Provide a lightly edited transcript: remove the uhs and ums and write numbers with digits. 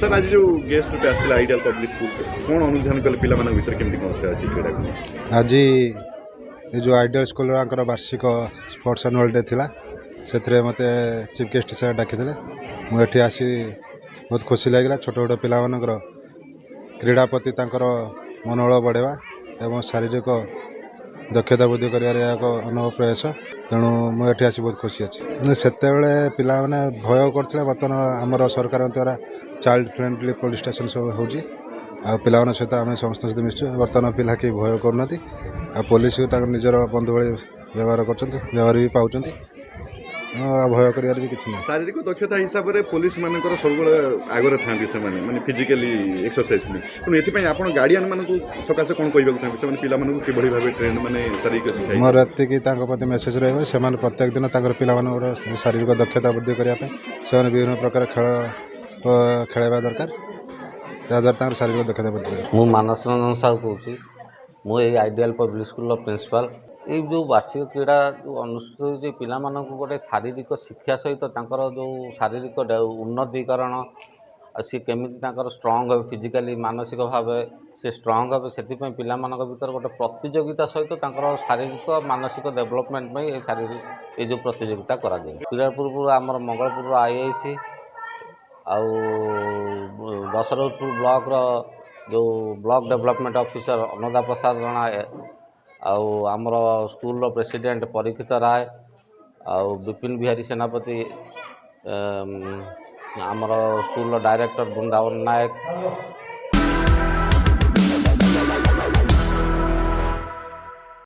sir आज जो guest पे आसला आइडियल पब्लिक स्कूल कौन अनुधान कले पिला मानक भीतर केमती कौन से अछि क्रीडा को आज ये जो आइडियल स्कूल वार्षिक स्पोर्ट्स एनुअल डे थिला से मत चीफ गेस्ट हिसाब से डाकी मुझे आसी बहुत खुशी लगे छोट छोट पिला मानकर क्रीड़ा प्रति मनोबल बढ़ेवा एवं शारीरिक दक्षता वृद्धि कर अनुभव प्रयास तेणु मुझे आसी बहुत खुशी अच्छी से पिला मैंने भय करते बर्तमान आमर सरकार द्वारा चाइल्ड फ्रेंडली पुलिस स्टेशन सब हो पिला सहित आम समस्त सहित मिशु बर्तमान पिला कहीं भय करना पुलिस को निजर बंधु भाई व्यवहार कर भी पाँच भय कर किसी ना शारीरिक दक्षता हिसाब से पुलिस मानकर सब आगे था माने फिजिकली एक्सरसाइज में तेणु ये आप गार्डियन मान सकाशे कौन कहना चाहिए पिला कि भाव ट्रेन मैंने शारीरिक मोर एति प्रति मेसेज रही से प्रत्येक दिन पिला शारीरिक दक्षता वृद्धि करने से विभिन्न प्रकार खेल खेलवा दरकार जहाँद्वारा शारीरिक दक्षता वृद्धि मु मानस रंजन साहू कौची मु आइडियल पब्लिक स्कूल प्रिंसिपाल ये जो वार्षिक क्रीड़ा जो अनुष्ठित होती पिला गोटे शारीरिक शिक्षा सहित जो शारीरिक उन्नतीकरण सी केमी स्ट्रंग हे फिजिकाली मानसिक भाव से स्ट्रंग हे से पिला भर गोटे प्रतियोगिता सहित शारीरिक मानसिक डेवलपमेंट में ये शारीरिक ये जो प्रतियोगिता करा क्रीड़ा पूर्व आम मंगलपुर आईआईसी आउ दशरथपुर ब्लॉक जो ब्लॉक डेवलपमेंट ऑफिसर अन्नदा प्रसाद राणा आउ आमर स्कूल प्रेसिडेंट परीक्षित राय आउ विपिन बिहारी सेनापति आमर स्कूल डायरेक्टर वृंदावन नायक